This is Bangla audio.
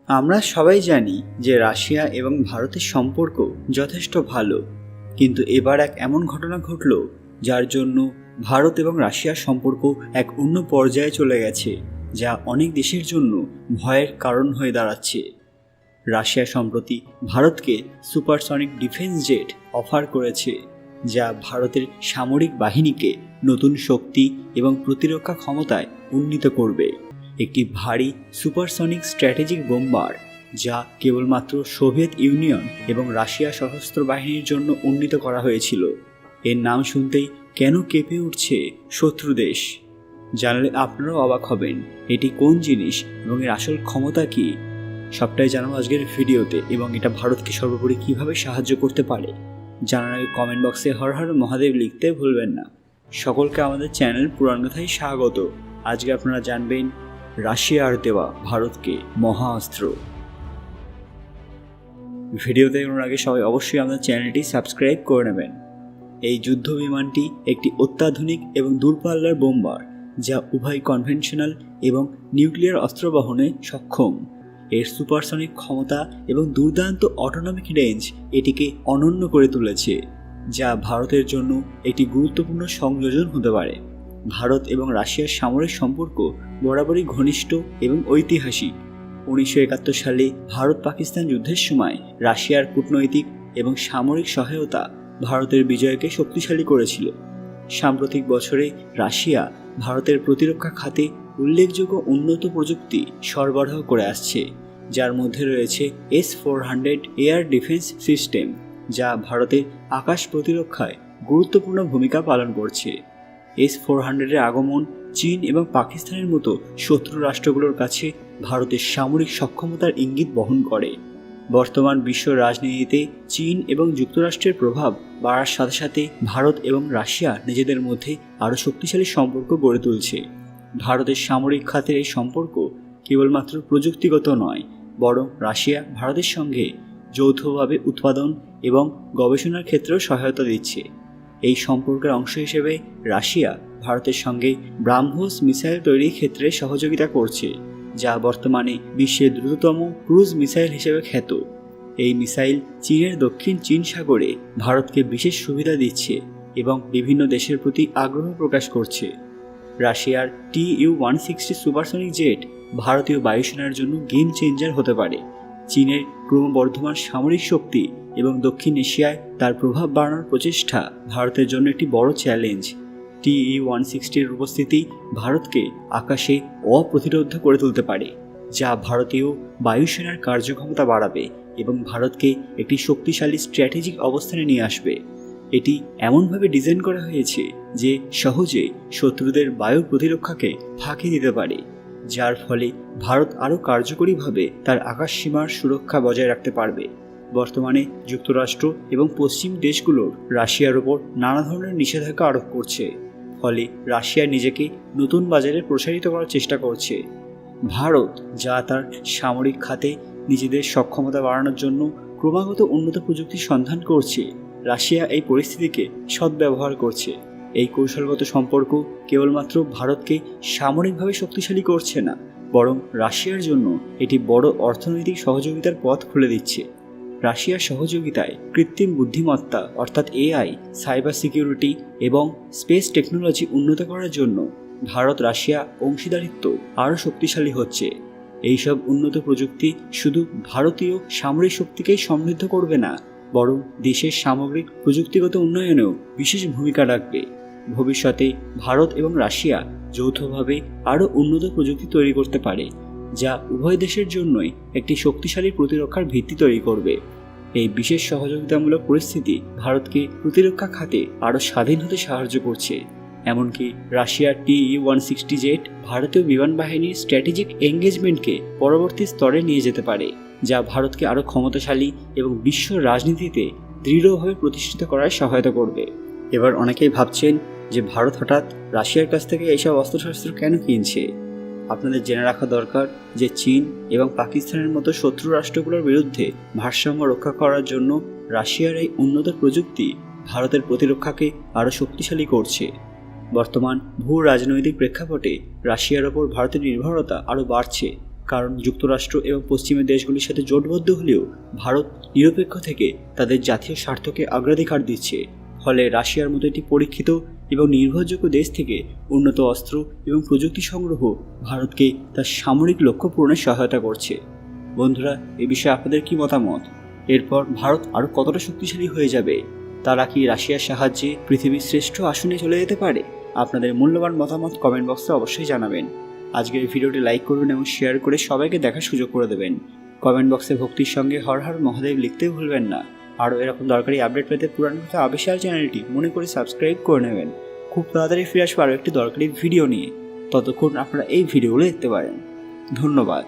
আমরা সবাই জানি যে রাশিয়া এবং ভারতের সম্পর্ক যথেষ্ট ভালো, কিন্তু এবার এক এমন ঘটনা ঘটল যার জন্য ভারত এবং রাশিয়ার সম্পর্ক এক অন্য পর্যায়ে চলে গেছে, যা অনেক দেশের জন্য ভয়ের কারণ হয়ে দাঁড়াচ্ছে। রাশিয়া সম্প্রতি ভারতকে সুপারসনিক ডিফেন্স জেট অফার করেছে, যা ভারতের সামরিক বাহিনীকে নতুন শক্তি এবং প্রতিরক্ষা ক্ষমতায় উন্নীত করবে। একটি ভারী সুপারসনিক স্ট্র্যাটেজিক বোম্বার, যা কেবলমাত্র সোভিয়েত ইউনিয়ন এবং রাশিয়া সশস্ত্র বাহিনীর জন্য উন্নীত করা হয়েছিল। এর নাম শুনতেই কেন কেঁপে উঠছে শত্রু দেশ? জানলে আপনারাও অবাক হবেন এটি কোন জিনিস এবং এর আসল ক্ষমতা কী। সবটাই জানাবো আজকের ভিডিওতে, এবং এটা ভারতকে সর্বোপরি কিভাবে সাহায্য করতে পারে। জানার আগে কমেন্ট বক্সে হর হর মহাদেব লিখতে ভুলবেন না। সকলকে আমাদের চ্যানেল পুরাণ কথায় স্বাগত। আজকে আপনারা জানবেন রাশিয়ার দেওয়া ভারতকে মহা অস্ত্র। ভিডিওতে এগোনোর আগে সবাই অবশ্যই আমাদের চ্যানেলটি সাবস্ক্রাইব করে নেবেন। এই যুদ্ধ বিমানটি একটি অত্যাধুনিক এবং দূরপাল্লার বোম্বার, যা উভয় কনভেনশনাল এবং নিউক্লিয়ার অস্ত্র বহনে সক্ষম। এর সুপারসনিক ক্ষমতা এবং দুর্দান্ত অটোনমিক রেঞ্জ এটিকে অনন্য করে তুলেছে, যা ভারতের জন্য একটি গুরুত্বপূর্ণ সংযোজন হতে পারে। ভারত এবং রাশিয়ার সামরিক সম্পর্ক বরাবরই ঘনিষ্ঠ এবং ঐতিহাসিক। 1971 সালে ভারত পাকিস্তান যুদ্ধের সময় রাশিয়ার কূটনৈতিক এবং সামরিক সহায়তা ভারতের বিজয়কে শক্তিশালী করেছিল। সাম্প্রতিক বছরে রাশিয়া ভারতের প্রতিরক্ষা খাতে উল্লেখযোগ্য উন্নত প্রযুক্তি সরবরাহ করে আসছে, যার মধ্যে রয়েছে S-400 এয়ার ডিফেন্স সিস্টেম, যা ভারতের আকাশ প্রতিরক্ষায় গুরুত্বপূর্ণ ভূমিকা পালন করছে। S-400-এর আগমন চীন এবং পাকিস্তানের মতো শত্রু রাষ্ট্রগুলোর কাছে ভারতের সামরিক সক্ষমতার ইঙ্গিত বহন করে। বর্তমান বিশ্ব রাজনীতিতে চীন এবং যুক্তরাষ্ট্রের প্রভাব বাড়ার সাথে সাথে ভারত এবং রাশিয়া নিজেদের মধ্যে আরও শক্তিশালী সম্পর্ক গড়ে তুলছে। ভারতের সামরিক খাতের এই সম্পর্ক কেবলমাত্র প্রযুক্তিগত নয়, বরং রাশিয়া ভারতের সঙ্গে যৌথভাবে উৎপাদন এবং গবেষণার ক্ষেত্রেও সহায়তা দিচ্ছে। এই সম্পর্কের অংশ হিসেবে রাশিয়া ভারতের সঙ্গে ব্রাহ্মোস মিসাইল তৈরির ক্ষেত্রে সহযোগিতা করছে, যা বর্তমানে বিশ্বের দ্রুততম ক্রুজ মিসাইল হিসেবে খ্যাত। এই মিসাইল চীনের দক্ষিণ চীন সাগরে ভারতকে বিশেষ সুবিধা দিচ্ছে এবং বিভিন্ন দেশের প্রতি আগ্রহ প্রকাশ করছে। রাশিয়ার Tu-160 সুপারসনিক জেট ভারতীয় বায়ুসেনার জন্য গেম চেঞ্জার হতে পারে। চীনের ক্রমবর্ধমান সামরিক শক্তি এবং দক্ষিণ এশিয়ায় তার প্রভাব বাড়ানোর প্রচেষ্টা ভারতের জন্য একটি বড় চ্যালেঞ্জ। Tu-160-এর উপস্থিতি ভারতকে আকাশে অপ্রতিরোধ করে তুলতে পারে, যা ভারতীয় বায়ুসেনার কার্যক্ষমতা বাড়াবে এবং ভারতকে একটি শক্তিশালী স্ট্র্যাটেজিক অবস্থানে নিয়ে আসবে। এটি এমনভাবে ডিজাইন করা হয়েছে যে সহজে শত্রুদের বায়ু প্রতিরক্ষাকে ফাঁকি দিতে পারে, যার ফলে ভারত আরও কার্যকরীভাবে তার আকাশ সীমার সুরক্ষা বজায় রাখতে পারবে। বর্তমানে যুক্তরাষ্ট্র এবং পশ্চিম দেশগুলোর রাশিয়ার ওপর নানা ধরনের নিষেধাজ্ঞা আরোপ করছে, ফলে রাশিয়া নিজেকে নতুন বাজারে প্রসারিত করার চেষ্টা করছে। ভারত, যা তার সামরিক খাতে নিজেদের সক্ষমতা বাড়ানোর জন্য ক্রমাগত উন্নত প্রযুক্তির সন্ধান করছে, রাশিয়া এই পরিস্থিতিকে সদ্ব্যবহার করছে। এই কৌশলগত সম্পর্ক কেবলমাত্র ভারতকে সামরিকভাবে শক্তিশালী করছে না, বরং রাশিয়ার জন্য এটি বড় অর্থনৈতিক সহযোগিতার পথ খুলে দিচ্ছে। রাশিয়ার সহযোগিতায় কৃত্রিম বুদ্ধিমত্তা অর্থাৎ AI, সাইবার সিকিউরিটি এবং স্পেস টেকনোলজি উন্নত করার জন্য ভারত রাশিয়া অংশীদারিত্ব আরও শক্তিশালী হচ্ছে। এইসব উন্নত প্রযুক্তি শুধু ভারতীয় সামরিক শক্তিকেই সমৃদ্ধ করবে না, বরং দেশের সামগ্রিক প্রযুক্তিগত উন্নয়নেও বিশেষ ভূমিকা রাখবে। ভবিষ্যতে ভারত এবং রাশিয়া যৌথভাবে আরও উন্নত প্রযুক্তি তৈরি করতে পারে, যা উভয় দেশের জন্যই একটি শক্তিশালী প্রতিরক্ষার ভিত্তি তৈরি করবে। এই বিশেষ সহযোগিতামূলক পরিস্থিতি ভারতকে প্রতিরক্ষা খাতে আরও স্বাধীন হতে সাহায্য করছে। এমনকি রাশিয়ার Tu-160 জেট ভারতীয় বিমান বাহিনীর স্ট্র্যাটেজিক এঙ্গেজমেন্টকে পরবর্তী স্তরে নিয়ে যেতে পারে, যা ভারতকে আরও ক্ষমতাশালী এবং বিশ্ব রাজনীতিতে দৃঢ়ভাবে প্রতিষ্ঠিত করায় সহায়তা করবে। এবার অনেকেই ভাবছেন যে ভারত হঠাৎ রাশিয়ার কাছ থেকে এইসব অস্ত্রশস্ত্র কেন কিনছে। আপনাদের জেনে রাখা দরকার যে চীন এবং পাকিস্তানের মতো শত্রু রাষ্ট্রগুলোর বিরুদ্ধে ভারসাম্য রক্ষা করার জন্য রাশিয়ার এই উন্নত প্রযুক্তি ভারতের প্রতিরক্ষাকে আরও শক্তিশালী করছে। বর্তমান ভূ রাজনৈতিক প্রেক্ষাপটে রাশিয়ার ওপর ভারতের নির্ভরতা আরও বাড়ছে, কারণ যুক্তরাষ্ট্র এবং পশ্চিমের দেশগুলির সাথে জোটবদ্ধ হলেও ভারত নিরপেক্ষ থেকে তাদের জাতীয় স্বার্থকে অগ্রাধিকার দিচ্ছে। ফলে রাশিয়ার মতো একটি পরীক্ষিত এবং নির্ভরযোগ্য দেশ থেকে উন্নত অস্ত্র এবং প্রযুক্তি সংগ্রহ ভারতকে তার সামরিক লক্ষ্য পূরণে সহায়তা করছে। বন্ধুরা, এ বিষয়ে আপনাদের কি মতামত? এরপর ভারত আরও কতটা শক্তিশালী হয়ে যাবে? তারা কি রাশিয়ার সাহায্যে পৃথিবীর শ্রেষ্ঠ আসনে চলে যেতে পারে? আপনাদের মূল্যবান মতামত কমেন্ট বক্সে অবশ্যই জানাবেন। আজকের ভিডিওটি লাইক করুন এবং শেয়ার করে সবাইকে দেখার সুযোগ করে দেবেন। কমেন্ট বক্সে ভক্তির সঙ্গে হর হর মহাদেব লিখতে ভুলবেন না। আরও এরকম দরকারি আপডেট পেতে পুরান কথা অফিসিয়াল চ্যানেলটি মনে করে সাবস্ক্রাইব করে নেবেন। খুব তাড়াতাড়ি ফিরে আসবো আরও একটি দরকারি ভিডিও নিয়ে। ততক্ষণ আপনারা এই ভিডিওগুলো দেখতে পারেন। ধন্যবাদ।